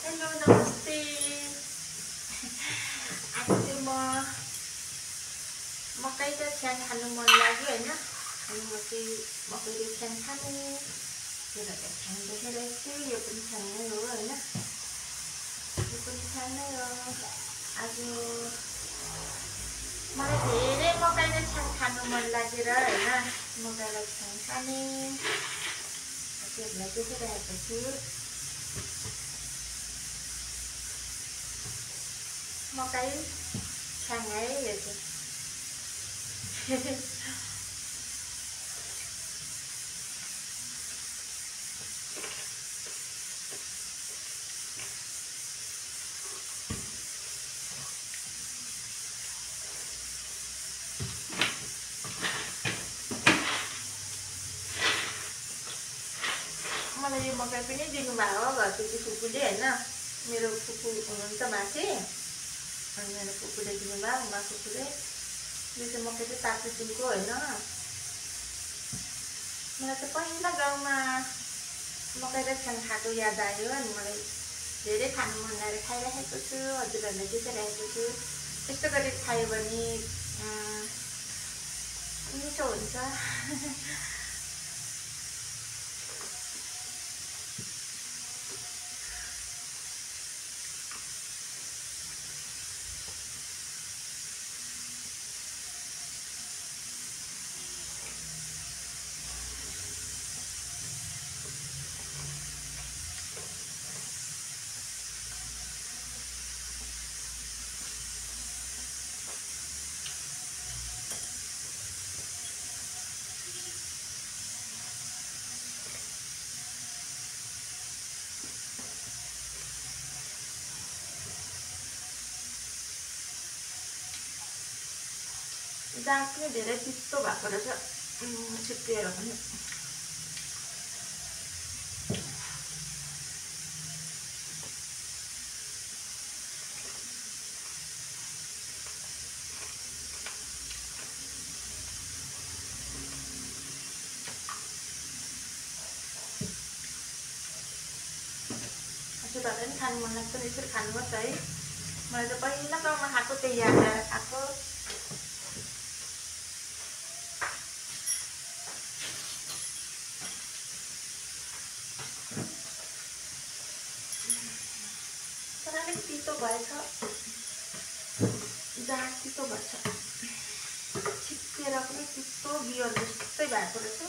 Hello नमस्ते। आज चाहिँ म मकैको छ्याङ खानु मन लाग्यो होइन, अनि म चाहिँ मकैको छ्याङ खाने यो छ्याङ देखेर चाहिँ यो पनि छ्याङ नै हो होइन, यो पनि छ्याङ नै हो। आज मलाई धेरै मकैको छ्याङ खानु मन लागेर होइन, मकैको छ्याङ खाने त्यसलाई देखिरहेको छु। मकै छ्याङ है यो चाहिँ। मलाई यो मकै पनि दिनुभयो हो घरको फुपूले होइन, मेरो फुपू हुनुहुन्छ माथि, अनि मेरो फुपूले दिनुभयो उमा फुपूले। यो चाहिँ मकै चाहिँ ताप्लेजुङको होइन। मलाई चाहिँ पहिला गाउँमा मकै र छ्याङ खाएको याद आयो अनि मलाई धेरै खानु मन लागेर खाइरहेको छु, हजुरहरूलाई देखाइरहेको छु। यस्तो गरेर खायो भने मिठो हुन्छ। दाग पनि धेरै पिस्तो भएको रहेछ छिप्पिएर पनि। हजुरहरूलाई पनि खानु मन लाग्छ यसरी खानुपर्छ है। मैले त पहिला गाउँमा खाएको त्यही याद आएर खाएको। तर अलिक तितो भएछ, जाँड तितो भएछ, छिप्पिएर पनि तितो बियर जस्तै भएको रहेछ।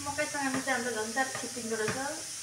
मकैसँग मिसाइ हुन्छ झन् साह्रो छिप्पिँदो रहेछ।